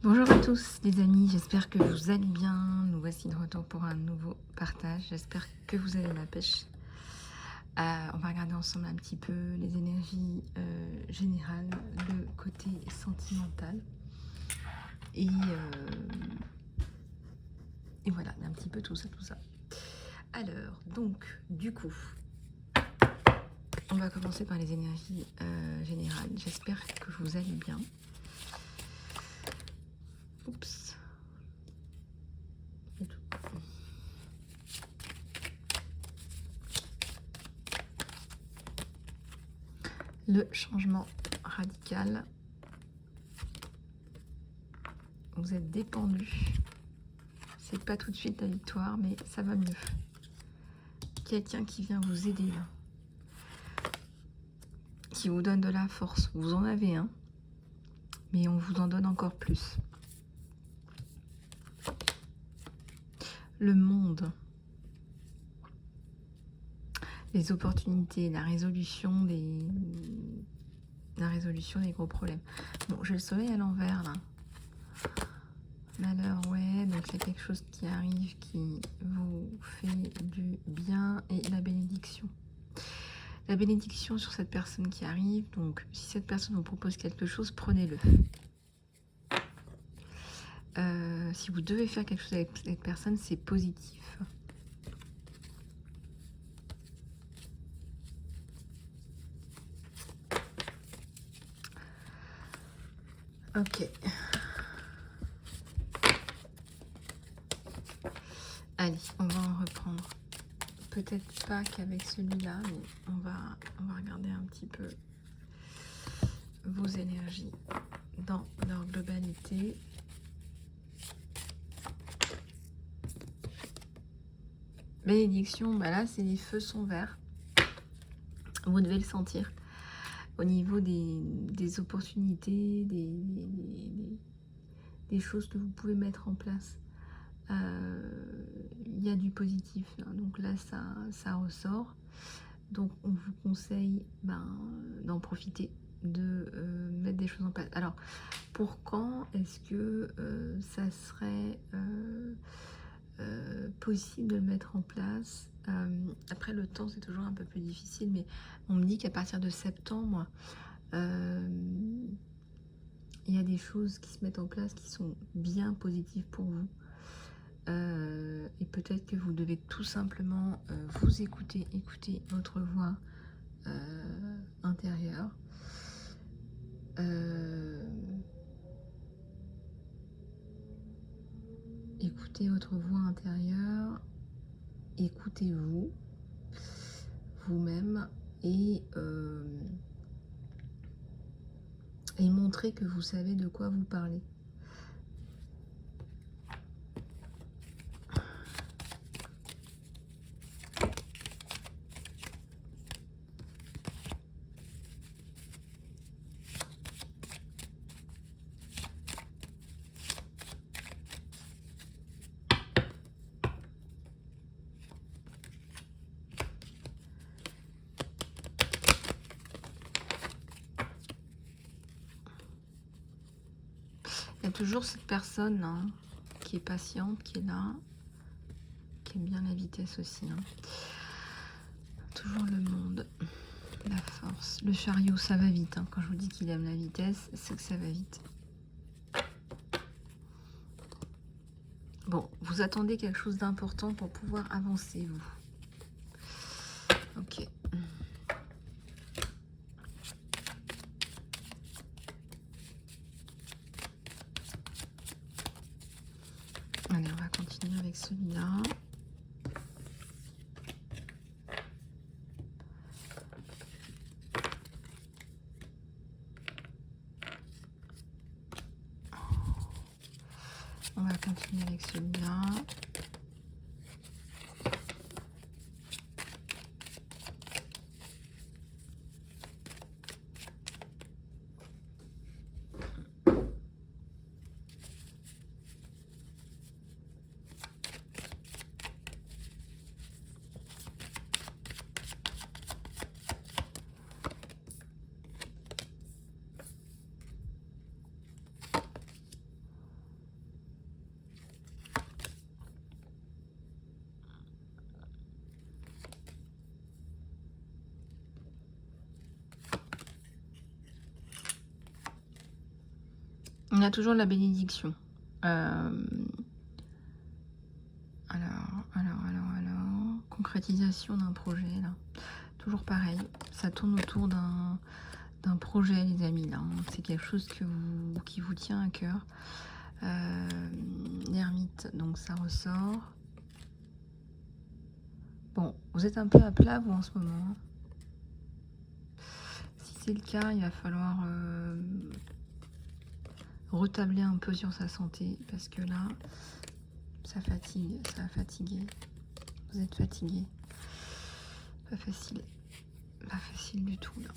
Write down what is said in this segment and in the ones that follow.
Bonjour à tous les amis, j'espère que vous allez bien. Nous voici de retour pour un nouveau partage. J'espère que vous avez la pêche. On va regarder ensemble un petit peu les énergies générales, le côté sentimental. Et voilà, un petit peu tout ça. Alors, donc, du coup, on va commencer par les énergies générales. J'espère que vous allez bien. Oups. Le changement radical. Vous êtes dépendu. C'est pas tout de suite la victoire, mais ça va mieux. Quelqu'un qui vient vous aider là. Qui vous donne de la force. Vous en avez un, mais on vous en donne encore plus. Le monde. Les opportunités, la résolution des gros problèmes. Bon, j'ai le soleil à l'envers là. Malheur, ouais, donc il y a quelque chose qui arrive qui vous fait du bien et la bénédiction. La bénédiction sur cette personne qui arrive, donc si cette personne vous propose quelque chose, prenez-le. Si vous devez faire quelque chose avec cette personne, c'est positif. Ok. Allez, on va en reprendre. Peut-être pas qu'avec celui-là, mais on va regarder un petit peu vos énergies dans leur globalité. Bénédiction, bah là, c'est les feux sont verts. Vous devez le sentir. Au niveau des opportunités, des choses que vous pouvez mettre en place. Il y a du positif, hein. Donc là ça ressort, donc on vous conseille d'en profiter, de mettre des choses en place. Alors pour quand est-ce que ça serait possible de le mettre en place? Après le temps c'est toujours un peu plus difficile, mais on me dit qu'à partir de septembre il y a des choses qui se mettent en place qui sont bien positives pour vous. Et peut-être que vous devez tout simplement vous écouter votre voix intérieure. Écoutez votre voix intérieure, écoutez-vous, vous-même, et montrez que vous savez de quoi vous parlez. Il y a toujours cette personne hein, qui est patiente, qui est là, qui aime bien la vitesse aussi. Hein. Toujours le monde, la force. Le chariot, ça va vite. Hein. Quand je vous dis qu'il aime la vitesse, c'est que ça va vite. Bon, vous attendez quelque chose d'important pour pouvoir avancer, vous. Ok. Allez, on va continuer avec celui-là. On va continuer avec celui-là. On a toujours la bénédiction. Euh, alors. Concrétisation d'un projet, là. Toujours pareil. Ça tourne autour d'un projet, les amis, là. C'est quelque chose qui vous tient à cœur. L'ermite, donc ça ressort. Bon, vous êtes un peu à plat, vous, en ce moment. Si c'est le cas, il va falloir retabler un peu sur sa santé, parce que là, ça fatigue, ça a fatigué. Vous êtes fatigué. Pas facile. Pas facile du tout, là.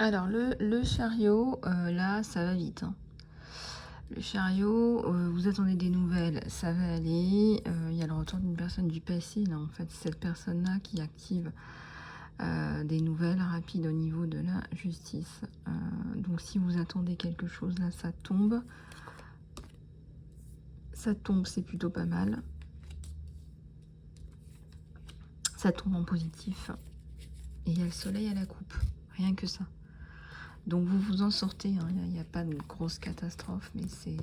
Alors, le chariot, là, ça va vite, hein. Le chariot, vous attendez des nouvelles, ça va aller. Il y a le retour d'une personne du passé, là, en fait. Cette personne-là qui active des nouvelles rapides au niveau de la justice. Donc, si vous attendez quelque chose, là, ça tombe. Ça tombe, c'est plutôt pas mal. Ça tombe en positif. Et il y a le soleil à la coupe. Rien que ça. Donc vous vous en sortez, hein. Il n'y a pas de grosse catastrophe, mais c'est...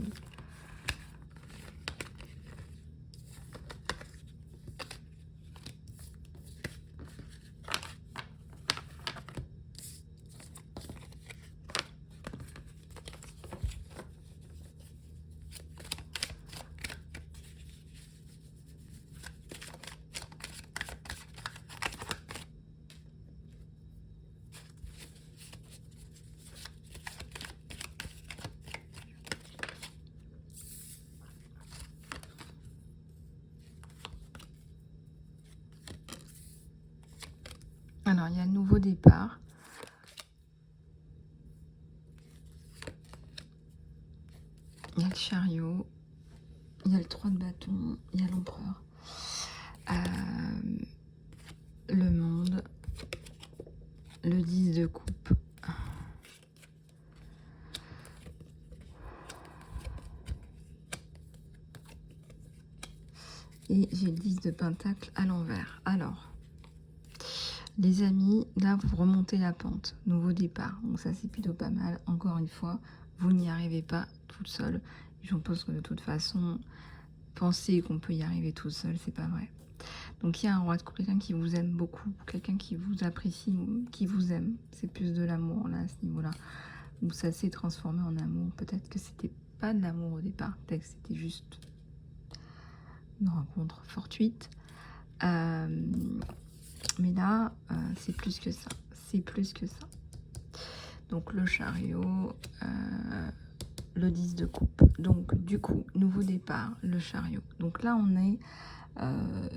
Alors, il y a un nouveau départ. Il y a le chariot. Il y a le 3 de bâton. Il y a l'empereur. Le monde. Le 10 de coupe. Et j'ai le 10 de pentacle à l'envers. Alors, les amis, là, vous remontez la pente. Nouveau départ. Donc ça, c'est plutôt pas mal. Encore une fois, vous n'y arrivez pas toute seule. Je pense que de toute façon, penser qu'on peut y arriver tout seul, c'est pas vrai. Donc il y a un roi de coupe, quelqu'un qui vous aime beaucoup, quelqu'un qui vous apprécie, qui vous aime. C'est plus de l'amour, là, à ce niveau-là. Ou ça s'est transformé en amour. Peut-être que c'était pas de l'amour au départ. Peut-être que c'était juste une rencontre fortuite. Mais là, c'est plus que ça. C'est plus que ça. Donc le chariot, le 10 de coupe. Donc du coup, nouveau départ, le chariot. Donc là, on est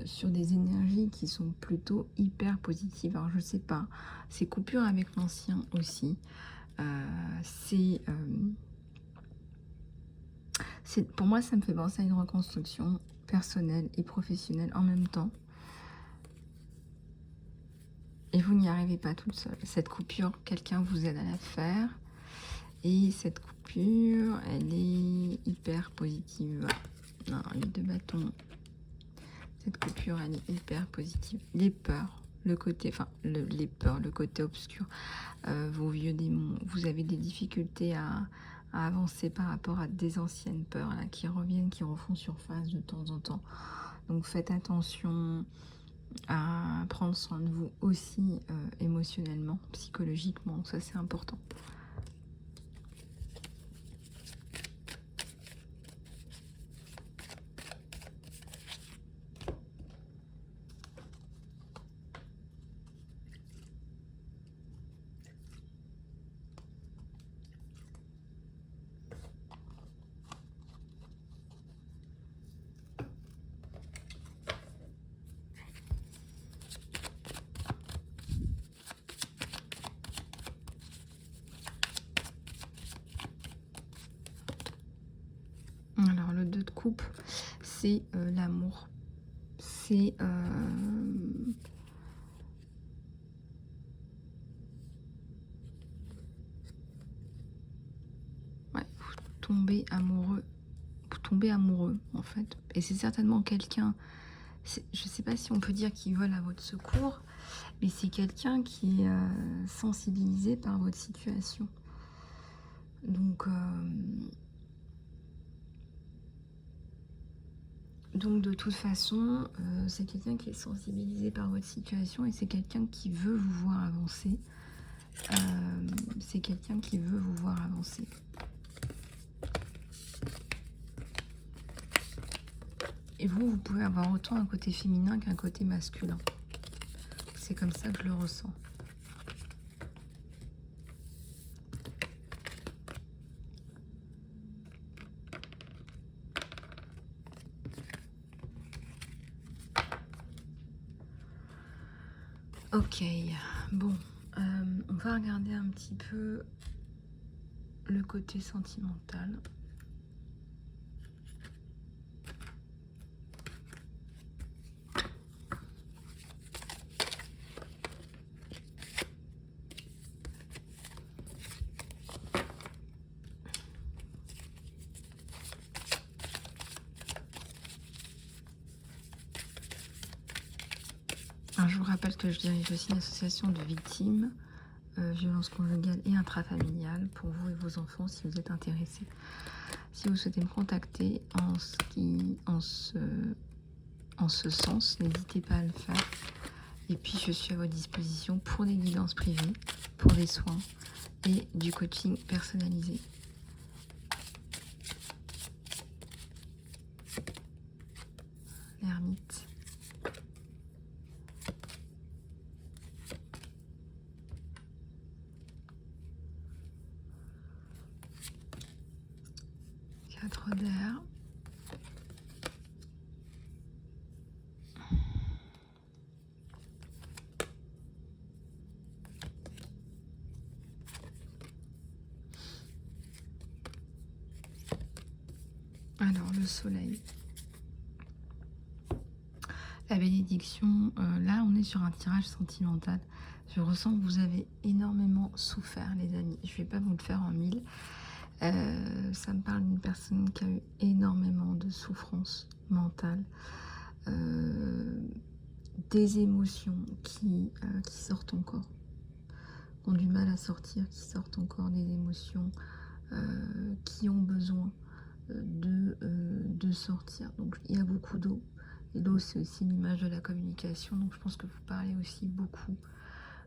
sur des énergies qui sont plutôt hyper positives. Alors je sais pas, c'est coupure avec l'ancien aussi. Pour moi, ça me fait penser à une reconstruction personnelle et professionnelle en même temps. Et vous n'y arrivez pas toute seule. Cette coupure, quelqu'un vous aide à la faire. Et cette coupure, elle est hyper positive. Non, les 2 bâtons. Cette coupure, elle est hyper positive. Les peurs. le côté, enfin les peurs, le côté obscur, vos vieux démons. Vous avez des difficultés à avancer par rapport à des anciennes peurs là, qui reviennent, qui refont surface de temps en temps. Donc faites attention à prendre soin de vous aussi, émotionnellement, psychologiquement, ça c'est important. Alors le 2 de coupe, c'est l'amour. C'est ouais, vous tombez amoureux en fait. Et c'est certainement quelqu'un, je sais pas si on peut dire qu'il vole à votre secours, mais c'est quelqu'un qui est sensibilisé par votre situation. Donc de toute façon, c'est quelqu'un qui est sensibilisé par votre situation et c'est quelqu'un qui veut vous voir avancer. C'est quelqu'un qui veut vous voir avancer. Et vous pouvez avoir autant un côté féminin qu'un côté masculin. C'est comme ça que je le ressens. Ok, bon, on va regarder un petit peu le côté sentimental. Alors, je vous rappelle que je dirige aussi une association de victimes, violences conjugales et intrafamiliales pour vous et vos enfants si vous êtes intéressés. Si vous souhaitez me contacter en ce sens, n'hésitez pas à le faire. Et puis je suis à votre disposition pour des guidances privées, pour des soins et du coaching personnalisé. L'ermite. Quatre d'air. Alors, le soleil. La bénédiction, là, on est sur un tirage sentimental. Je ressens que vous avez énormément souffert, les amis. Je ne vais pas vous le faire en mille. Ça me parle d'une personne qui a eu énormément de souffrance mentale. Des émotions qui sortent encore. Qui ont du mal à sortir, qui sortent encore, des émotions qui ont besoin de sortir. Donc il y a beaucoup d'eau. Et l'eau, c'est aussi l'image de la communication. Donc je pense que vous parlez aussi beaucoup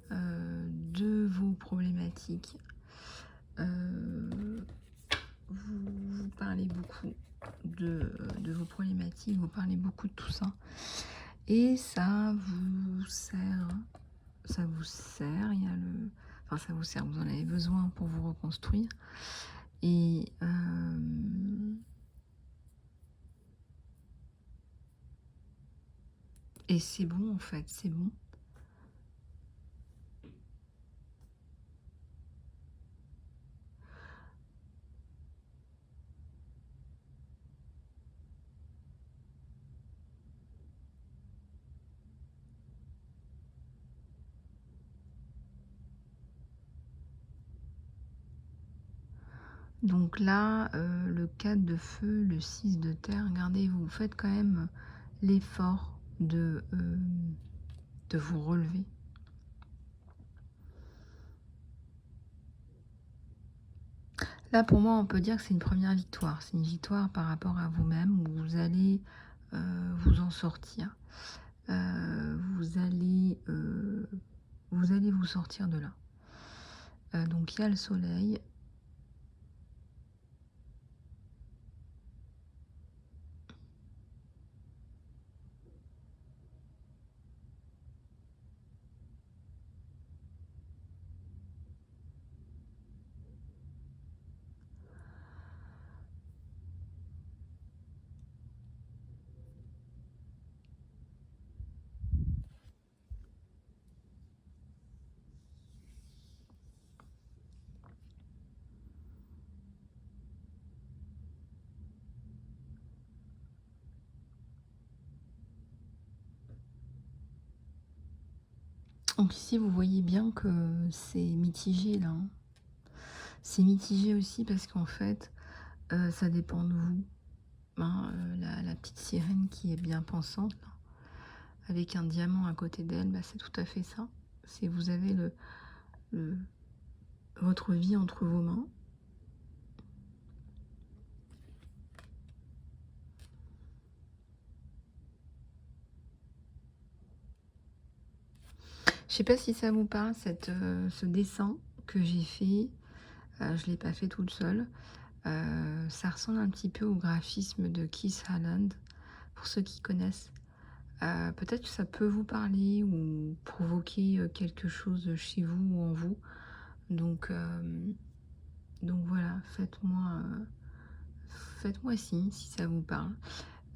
de vos problématiques. Vous parlez beaucoup de vos problématiques, vous parlez beaucoup de tout ça. Et ça vous sert, il y a le... Enfin, ça vous sert, vous en avez besoin pour vous reconstruire. Et c'est bon, en fait, c'est bon. Donc là, le 4 de feu, le 6 de terre, regardez, vous faites quand même l'effort de de vous relever. Là, pour moi, on peut dire que c'est une première victoire. C'est une victoire par rapport à vous-même où vous allez vous en sortir. Vous allez vous sortir de là. Donc, il y a le soleil. Donc ici, vous voyez bien que c'est mitigé là, hein. C'est mitigé aussi parce qu'en fait, ça dépend de vous, hein, la petite sirène qui est bien pensante là, avec un diamant à côté d'elle, bah, c'est tout à fait ça. C'est vous avez le votre vie entre vos mains. Je sais pas si ça vous parle ce dessin que j'ai fait, je l'ai pas fait toute seule. Ça ressemble un petit peu au graphisme de Keith Haland, pour ceux qui connaissent. Peut-être que ça peut vous parler ou provoquer, quelque chose chez vous ou en vous. Donc, voilà, faites-moi signe si ça vous parle.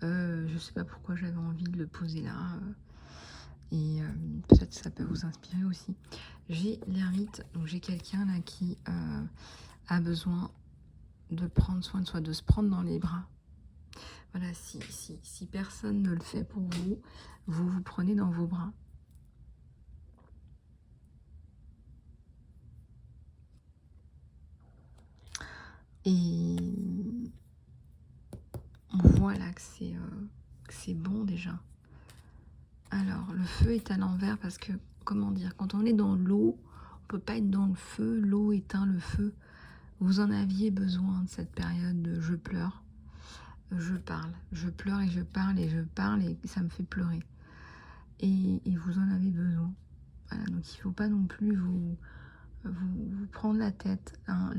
Je sais pas pourquoi j'avais envie de le poser là, et peut-être que ça peut vous inspirer aussi. J'ai l'ermite, donc j'ai quelqu'un là qui, a besoin de prendre soin de soi, de se prendre dans les bras. Voilà, si personne ne le fait pour vous, vous vous prenez dans vos bras. Et voilà que c'est bon déjà. Alors, le feu est à l'envers parce que, comment dire, quand on est dans l'eau, on peut pas être dans le feu, l'eau éteint le feu. Vous en aviez besoin de cette période de je pleure, je parle, je pleure et je parle et je parle et ça me fait pleurer. Et vous en avez besoin. Voilà, donc il ne faut pas non plus vous prendre la tête, hein.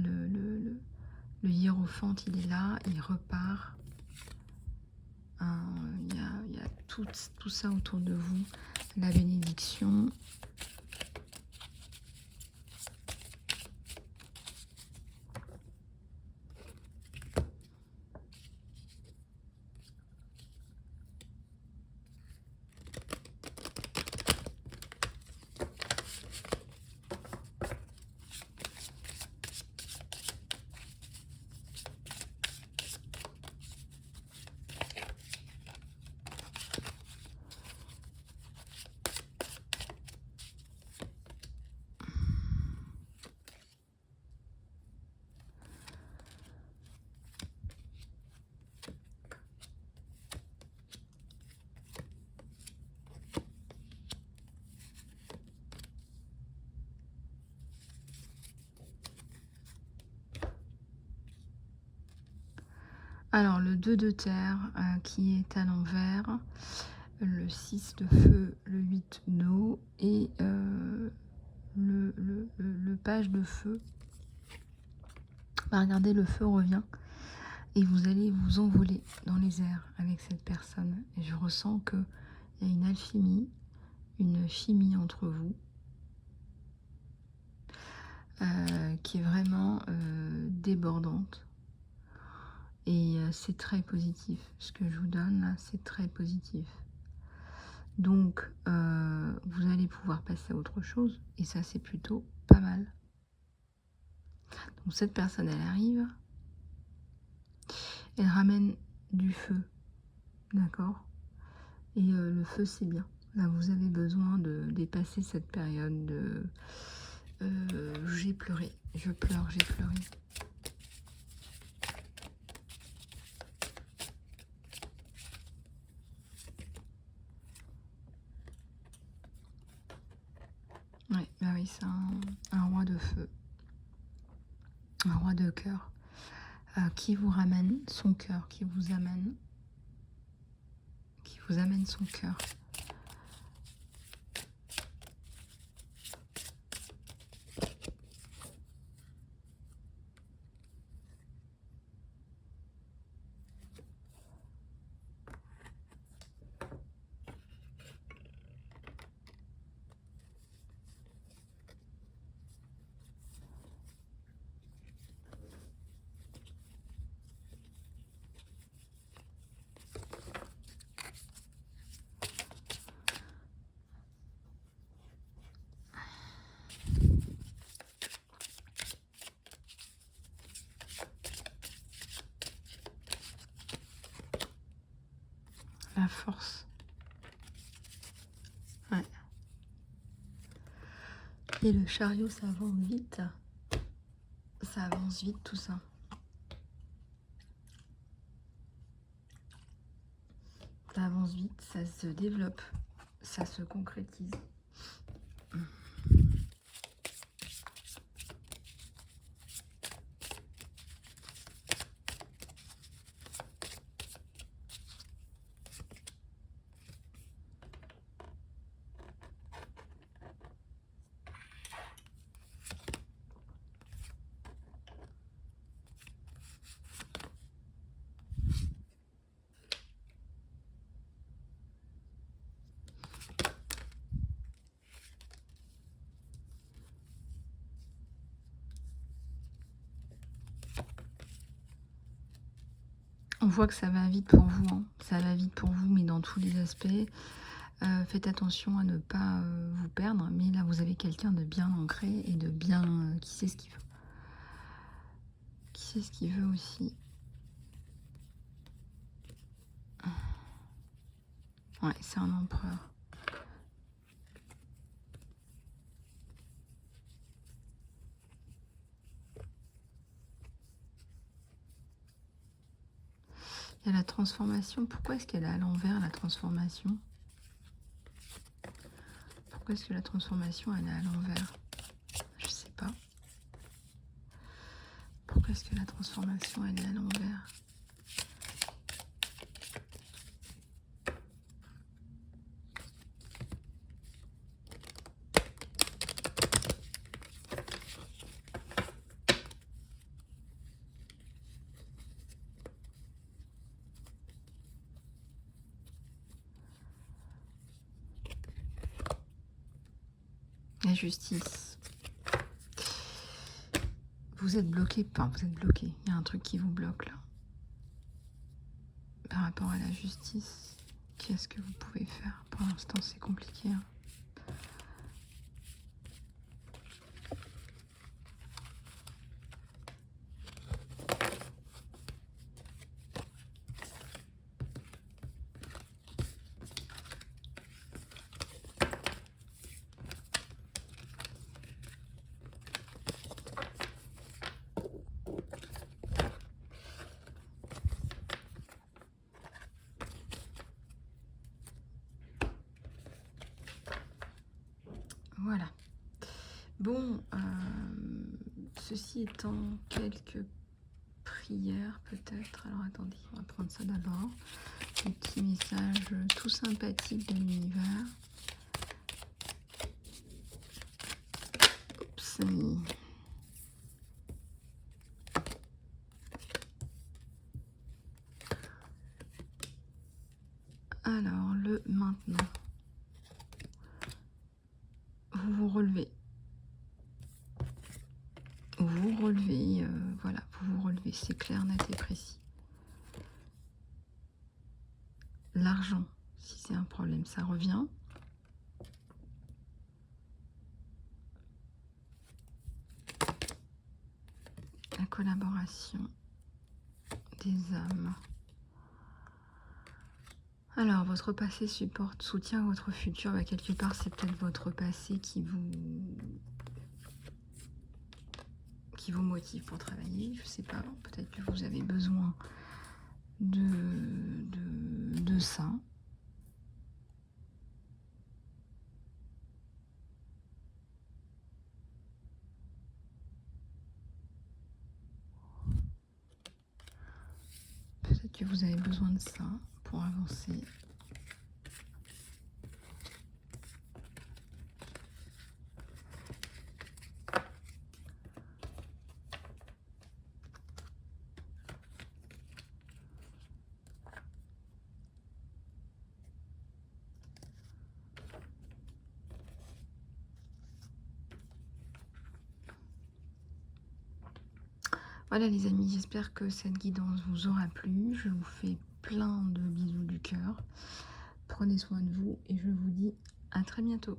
Le hiérophante, il est là, il repart. Hein, il y a tout ça autour de vous. La bénédiction. Alors, le 2 de terre qui est à l'envers, le 6 de feu, le 8 d'eau et le page de feu. Bah, regardez, le feu revient et vous allez vous envoler dans les airs avec cette personne. Et je ressens qu'il y a une alchimie, une chimie entre vous qui est vraiment débordante. Et c'est très positif. Ce que je vous donne là, c'est très positif. Donc, vous allez pouvoir passer à autre chose. Et ça, c'est plutôt pas mal. Donc, cette personne, elle arrive. Elle ramène du feu. D'accord? Et le feu, c'est bien. Là, vous avez besoin de dépasser cette période de j'ai pleuré, je pleure, j'ai pleuré. un roi de cœur, qui vous ramène son cœur, qui vous amène son cœur. La force. Ouais. Et le chariot, ça avance vite. Ça avance vite tout ça. Ça avance vite, ça se développe, ça se concrétise. On voit que ça va vite pour vous, hein. Ça va vite pour vous, mais dans tous les aspects. Faites attention à ne pas vous perdre, mais là vous avez quelqu'un de bien ancré et de bien qui sait ce qu'il veut. Qui sait ce qu'il veut aussi. Ouais, c'est un empereur. Il y a la transformation. Pourquoi est-ce qu'elle est à l'envers, la transformation? Pourquoi est-ce que la transformation, elle est à l'envers? Je sais pas. Pourquoi est-ce que la transformation, elle est à l'envers? La justice. Vous êtes bloqué, enfin vous êtes bloqué. Il y a un truc qui vous bloque là. Par rapport à la justice, qu'est-ce que vous pouvez faire? Pour l'instant, c'est compliqué, hein. Voilà. Bon, ceci étant, quelques prières peut-être. Alors attendez, on va prendre ça d'abord. Des petits messages tout sympathiques de l'univers. Oups. Alors, le maintenant. Vous vous relevez. Vous relevez, voilà, vous vous relevez, c'est clair, net et précis. L'argent, si c'est un problème, ça revient. La collaboration des âmes. Alors, votre passé soutient votre futur. Bah, quelque part, c'est peut-être votre passé qui vous motive pour travailler. Je sais pas, peut-être que vous avez besoin de ça. que vous avez besoin de ça pour avancer. Voilà les amis, j'espère que cette guidance vous aura plu. Je vous fais plein de bisous du cœur. Prenez soin de vous et je vous dis à très bientôt.